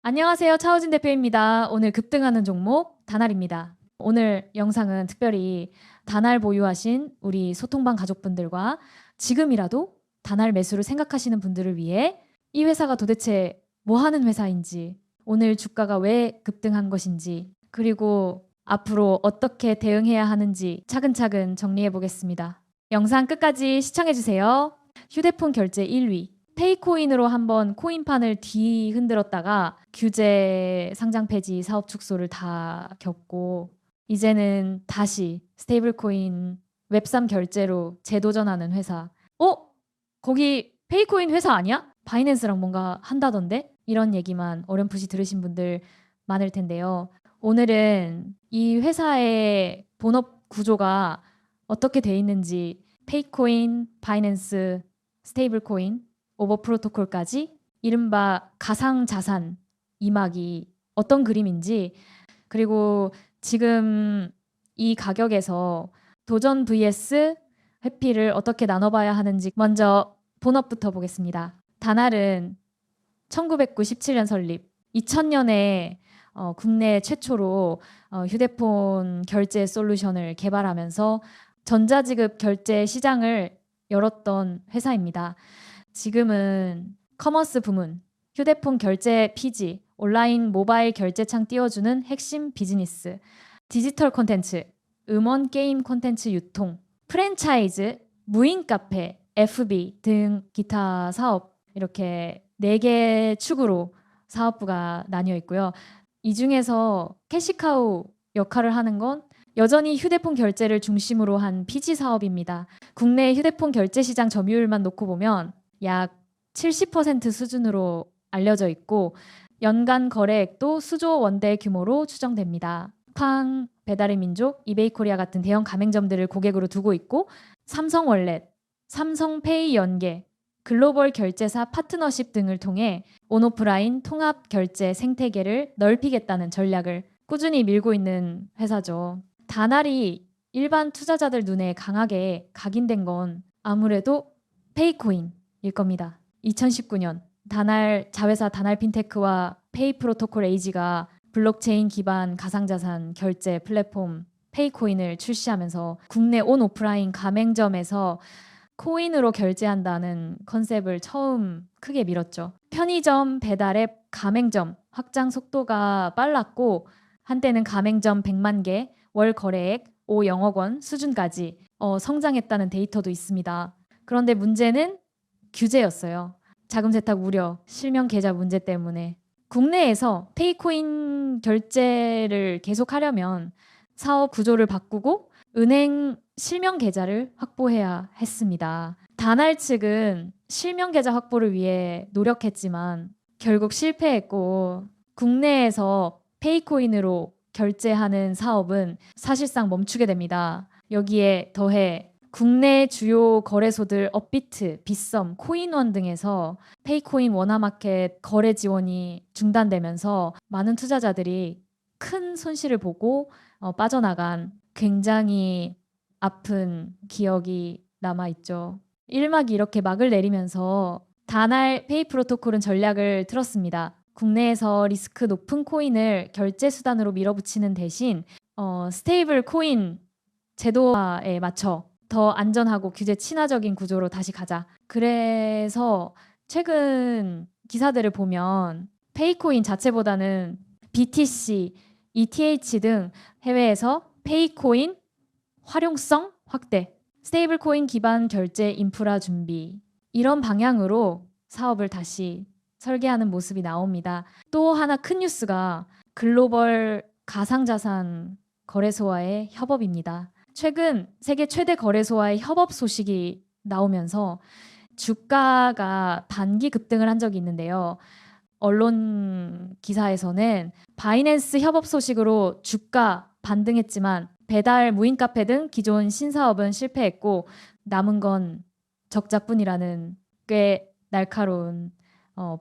안녕하세요. 차우진 대표입니다. 오늘 급등하는 종목 다날입니다. 오늘 영상은 특별히 다날 보유하신 우리 소통방 가족분들과 지금이라도 다날 매수를 생각하시는 분들을 위해 이 회사가 도대체 뭐 하는 회사인지, 오늘 주가가 왜 급등한 것인지, 그리고 앞으로 어떻게 대응해야 하는지 차근차근 정리해 보겠습니다. 영상 끝까지 시청해 주세요. 휴대폰 결제 1위. 페이코인으로 한번 코인판을 뒤흔들었다가 규제 상장 폐지 사업 축소를 다 겪고 이제는 다시 스테이블코인 웹3 결제로 재도전하는 회사. 거기 페이코인 회사 아니야? 바이낸스랑 뭔가 한다던데? 이런 얘기만 어렴풋이 들으신 분들 많을 텐데요. 오늘은 이 회사의 본업 구조가 어떻게 돼 있는지, 페이코인, 바이낸스, 스테이블코인, 오버 프로토콜까지 이른바 가상자산 이막이 어떤 그림인지, 그리고 지금 이 가격에서 도전 vs 회피를 어떻게 나눠봐야 하는지 먼저 본업부터 보겠습니다. 다날은 1997년 설립, 2000년에 국내 최초로 휴대폰 결제 솔루션을 개발하면서 전자지급 결제 시장을 열었던 회사입니다. 지금은 커머스 부문, 휴대폰 결제 피지, 온라인 모바일 결제창 띄워주는 핵심 비즈니스, 디지털 콘텐츠, 음원 게임 콘텐츠 유통, 프랜차이즈, 무인 카페, FB 등 기타 사업, 이렇게 4개 축으로 사업부가 나뉘어 있고요. 이 중에서 캐시카우 역할을 하는 건 여전히 휴대폰 결제를 중심으로 한 피지 사업입니다. 국내 휴대폰 결제 시장 점유율만 놓고 보면 약 70% 수준으로 알려져 있고 연간 거래액도 수조 원대 규모로 추정됩니다. 쿠팡, 배달의 민족, 이베이코리아 같은 대형 가맹점들을 고객으로 두고 있고 삼성 월렛, 삼성페이 연계, 글로벌 결제사 파트너십 등을 통해 온오프라인 통합 결제 생태계를 넓히겠다는 전략을 꾸준히 밀고 있는 회사죠. 다날이 일반 투자자들 눈에 강하게 각인된 건 아무래도 페이코인일 겁니다. 2019년 다날 자회사 다날 핀테크와 페이 프로토콜 에이지가 블록체인 기반 가상자산 결제 플랫폼 페이코인을 출시하면서 국내 온 오프라인 가맹점에서 코인으로 결제한다는 컨셉을 처음 크게 밀었죠. 편의점, 배달앱, 가맹점 확장 속도가 빨랐고 한때는 가맹점 100만 개, 월 거래액 5영억 원 수준까지 성장했다는 데이터도 있습니다. 그런데 문제는 규제였어요. 자금 세탁 우려, 실명 계좌 문제 때문에 국내에서 페이코인 결제를 계속하려면 사업 구조를 바꾸고 은행 실명 계좌를 확보해야 했습니다. 다날 측은 실명 계좌 확보를 위해 노력했지만 결국 실패했고 국내에서 페이코인으로 결제하는 사업은 사실상 멈추게 됩니다. 여기에 더해 국내 주요 거래소들 업비트, 빗썸, 코인원 등에서 페이코인 원화마켓 거래 지원이 중단되면서 많은 투자자들이 큰 손실을 보고 빠져나간 굉장히 아픈 기억이 남아있죠. 1막이 이렇게 막을 내리면서 다날 페이 프로토콜은 전략을 틀었습니다. 국내에서 리스크 높은 코인을 결제 수단으로 밀어붙이는 대신 스테이블 코인 제도화에 맞춰 더 안전하고 규제 친화적인 구조로 다시 가자. 그래서 최근 기사들을 보면 페이코인 자체보다는 BTC, ETH 등 해외에서 페이코인 활용성 확대, 스테이블 코인 기반 결제 인프라 준비, 이런 방향으로 사업을 다시 설계하는 모습이 나옵니다. 또 하나 큰 뉴스가 글로벌 가상자산 거래소와의 협업입니다. 최근 세계 최대 거래소와의 협업 소식이 나오면서 주가가 단기 급등을 한 적이 있는데요. 언론 기사에서는 바이낸스 협업 소식으로 주가 반등했지만 배달, 무인 카페 등 기존 신사업은 실패했고 남은 건 적자뿐이라는 꽤 날카로운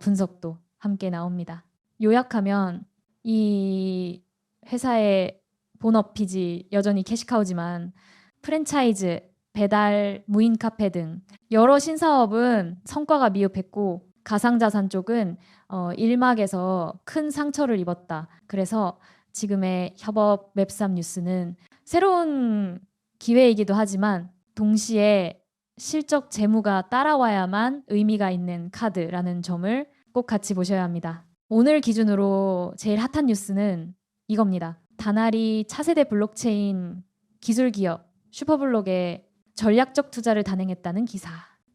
분석도 함께 나옵니다. 요약하면 이 회사의 본업 피지 여전히 캐시카우지만 프랜차이즈, 배달, 무인 카페 등 여러 신사업은 성과가 미흡했고 가상자산 쪽은 1막에서 큰 상처를 입었다. 그래서 지금의 협업 웹3 뉴스는 새로운 기회이기도 하지만 동시에 실적 재무가 따라와야만 의미가 있는 카드라는 점을 꼭 같이 보셔야 합니다. 오늘 기준으로 제일 핫한 뉴스는 이겁니다. 다나리 차세대 블록체인 기술 기업 슈퍼블록에 전략적 투자를 단행했다는 기사.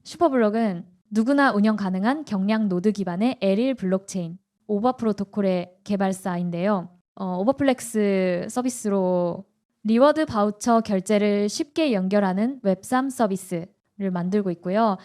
슈퍼블록은 누구나 운영 가능한 경량 노드 기반의 L1 블록체인 오버 프로토콜의 개발사인데요. 오버플렉스 서비스로 리워드 바우처 결제를 쉽게 연결하는 웹3 서비스를 만들고 있고요.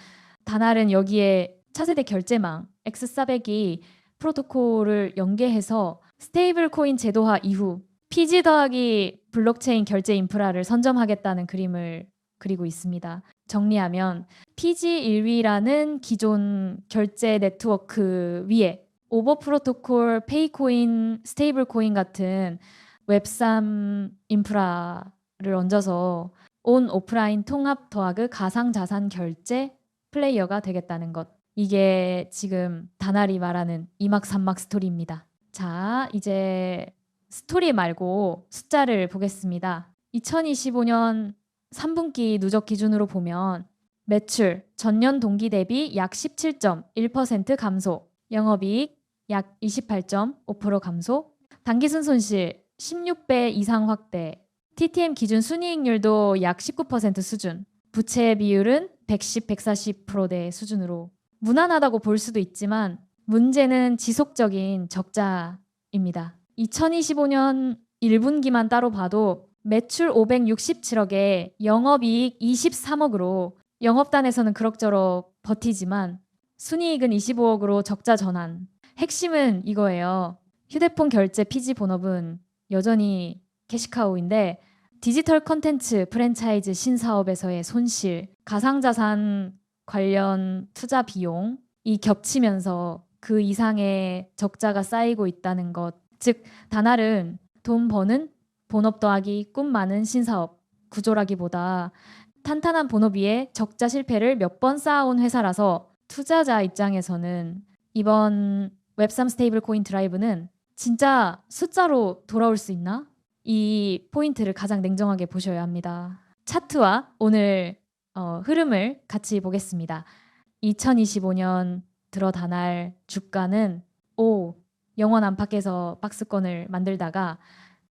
다날은 여기에 차세대 결제망 X400이 프로토콜을 연계해서 스테이블 코인 제도화 이후 PG 더하기 블록체인 결제 인프라를 선점하겠다는 그림을 그리고 있습니다. 정리하면 PG1위라는 기존 결제 네트워크 위에 오버 프로토콜, 페이코인, 스테이블 코인 같은 웹3 인프라를 얹어서 온 오프라인 통합 더하기 가상자산 결제 플레이어가 되겠다는 것. 이게 지금 다날이 말하는 2막 3막 스토리입니다. 자, 이제 스토리 말고 숫자를 보겠습니다. 2025년 3분기 누적 기준으로 보면 매출 전년 동기 대비 약 17.1% 감소, 영업이익 약 28.5% 감소, 당기순 손실 16배 이상 확대, TTM 기준 순이익률도 약 19% 수준, 부채 비율은 110, 140%대 수준으로 무난하다고 볼 수도 있지만 문제는 지속적인 적자입니다. 2025년 1분기만 따로 봐도 매출 567억에 영업이익 23억으로 영업단에서는 그럭저럭 버티지만 순이익은 25억으로 적자 전환. 핵심은 이거예요. 휴대폰 결제 PG 본업은 여전히 캐시카우인데 디지털 컨텐츠 프랜차이즈 신사업에서의 손실, 가상자산 관련 투자 비용이 겹치면서 그 이상의 적자가 쌓이고 있다는 것. 즉 다날은 돈 버는 본업 더하기 꿈 많은 신사업 구조라기보다 탄탄한 본업 위에 적자 실패를 몇 번 쌓아온 회사라서 투자자 입장에서는 이번 웹3 스테이블 코인 드라이브는 진짜 숫자로 돌아올 수 있나? 이 포인트를 가장 냉정하게 보셔야 합니다. 차트와 오늘 흐름을 같이 보겠습니다. 2025년 들어 다날 주가는 영원 안팎에서 박스권을 만들다가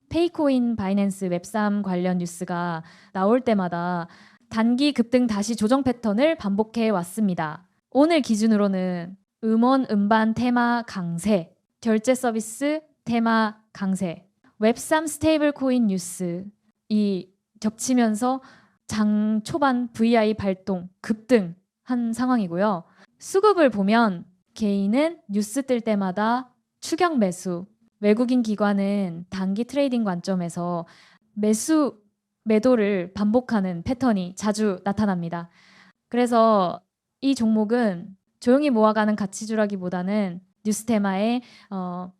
페이코인 바이낸스 웹3 관련 뉴스가 나올 때마다 단기 급등 다시 조정 패턴을 반복해 왔습니다. 오늘 기준으로는 음원 음반 테마 강세, 결제 서비스 테마 강세, 웹3 스테이블 코인 뉴스 이 겹치면서 장 초반 VI 발동 급등한 상황이고요. 수급을 보면 개인은 뉴스 뜰 때마다 추격 매수, 외국인 기관은 단기 트레이딩 관점에서 매수, 매도를 반복하는 패턴이 자주 나타납니다. 그래서 이 종목은 조용히 모아가는 가치주라기보다는 뉴스 테마에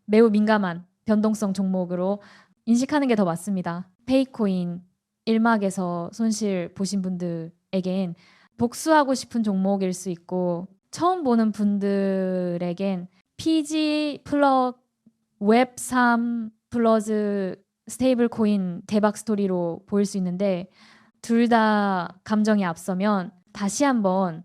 매우 민감한 변동성 종목으로 인식하는 게 더 맞습니다. 페이코인 1막에서 손실 보신 분들에겐 복수하고 싶은 종목일 수 있고 처음 보는 분들에겐 PG 플러 웹3 플러스 스테이블 코인 대박 스토리로 보일 수 있는데 둘 다 감정이 앞서면 다시 한번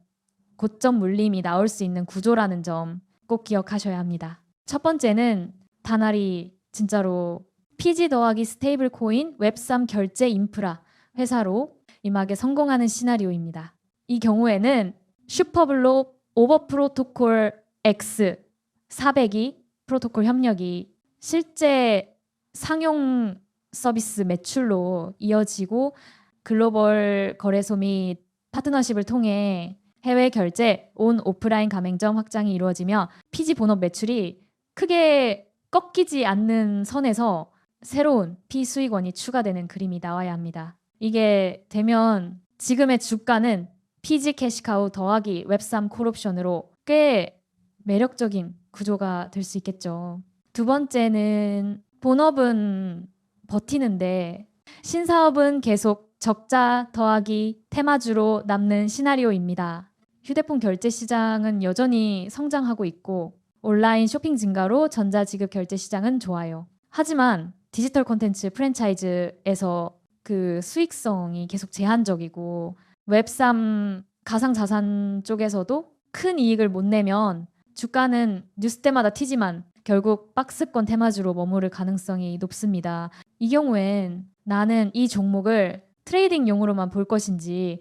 고점 물림이 나올 수 있는 구조라는 점 꼭 기억하셔야 합니다. 첫 번째는 다날이 진짜로 PG 더하기 스테이블 코인 웹3 결제 인프라 회사로 임하게 성공하는 시나리오입니다. 이 경우에는 슈퍼블록 오버 프로토콜 X 400이 프로토콜 협력이 실제 상용 서비스 매출로 이어지고 글로벌 거래소 및 파트너십을 통해 해외 결제, 온 오프라인 가맹점 확장이 이루어지며 PG 본업 매출이 크게 꺾이지 않는 선에서 새로운 피수익원이 추가되는 그림이 나와야 합니다. 이게 되면 지금의 주가는 PG 캐시카우 더하기 웹3 콜옵션으로 꽤 매력적인 구조가 될 수 있겠죠. 두 번째는 본업은 버티는데 신사업은 계속 적자 더하기 테마주로 남는 시나리오입니다. 휴대폰 결제 시장은 여전히 성장하고 있고 온라인 쇼핑 증가로 전자지급 결제 시장은 좋아요. 하지만 디지털 콘텐츠 프랜차이즈에서 그 수익성이 계속 제한적이고 웹3 가상자산 쪽에서도 큰 이익을 못 내면 주가는 뉴스 때마다 튀지만 결국 박스권 테마주로 머무를 가능성이 높습니다. 이 경우엔 나는 이 종목을 트레이딩용으로만 볼 것인지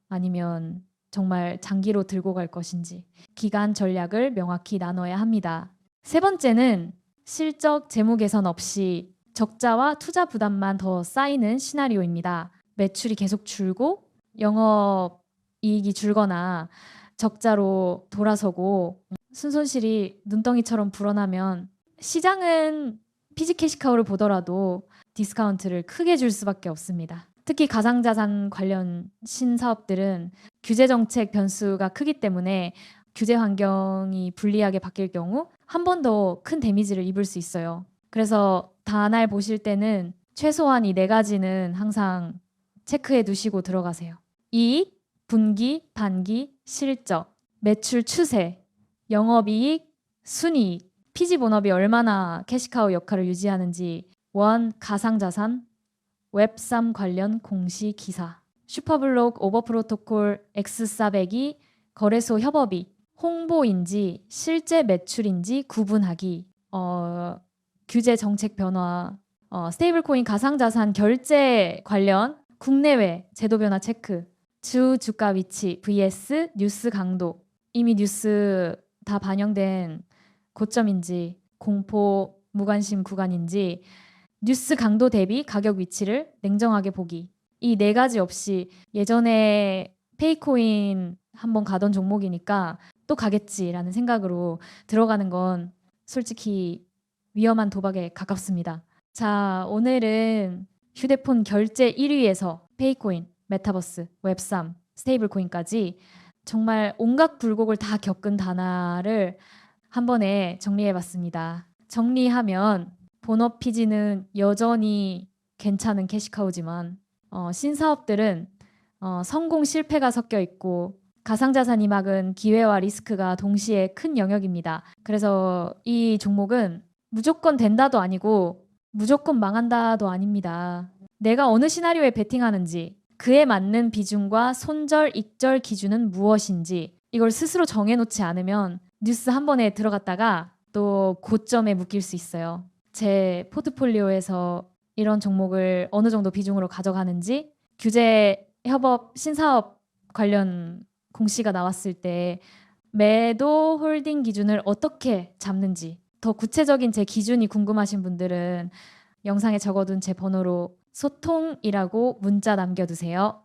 아니면 정말 장기로 들고 갈 것인지 기간 전략을 명확히 나눠야 합니다. 세 번째는 실적 재무 개선 없이 적자와 투자 부담만 더 쌓이는 시나리오입니다. 매출이 계속 줄고 영업 이익이 줄거나 적자로 돌아서고 순손실이 눈덩이처럼 불어나면 시장은 피지 캐시카우를 보더라도 디스카운트를 크게 줄 수밖에 없습니다. 특히 가상자산 관련 신사업들은 규제 정책 변수가 크기 때문에 규제 환경이 불리하게 바뀔 경우 한 번 더 큰 데미지를 입을 수 있어요. 그래서 다날 보실 때는 최소한 이 네 가지는 항상 체크해 두시고 들어가세요. 이익, 분기, 반기, 실적, 매출 추세, 영업이익, 순이익, 피지 본업이 얼마나 캐시카우 역할을 유지하는지, 원 가상자산, 웹3 관련 공시 기사, 슈퍼블록 오버프로토콜 X400이 거래소 협업이 홍보인지 실제 매출인지 구분하기, 규제 정책 변화, 스테이블코인 가상자산 결제 관련 국내외 제도 변화 체크, 주 주가 위치 vs 뉴스 강도, 이미 뉴스 다 반영된 고점인지 공포 무관심 구간인지 뉴스 강도 대비 가격 위치를 냉정하게 보기. 이 네 가지 없이 예전에 페이코인 한번 가던 종목이니까 또 가겠지라는 생각으로 들어가는 건 솔직히 위험한 도박에 가깝습니다. 자, 오늘은 휴대폰 결제 1위에서 페이코인, 메타버스, 웹3, 스테이블코인까지 정말 온갖 굴곡을 다 겪은 단아를 한 번에 정리해봤습니다. 정리하면 본업 피지는 여전히 괜찮은 캐시카우지만 신사업들은 성공 실패가 섞여 있고 가상자산이 막은 기회와 리스크가 동시에 큰 영역입니다. 그래서 이 종목은 무조건 된다도 아니고 무조건 망한다도 아닙니다. 내가 어느 시나리오에 베팅하는지 그에 맞는 비중과 손절, 익절 기준은 무엇인지 이걸 스스로 정해놓지 않으면 뉴스 한 번에 들어갔다가 또 고점에 묶일 수 있어요. 제 포트폴리오에서 이런 종목을 어느 정도 비중으로 가져가는지 규제 협업 신사업 관련 공시가 나왔을 때 매도 홀딩 기준을 어떻게 잡는지 더 구체적인 제 기준이 궁금하신 분들은 영상에 적어둔 제 번호로 소통이라고 문자 남겨두세요.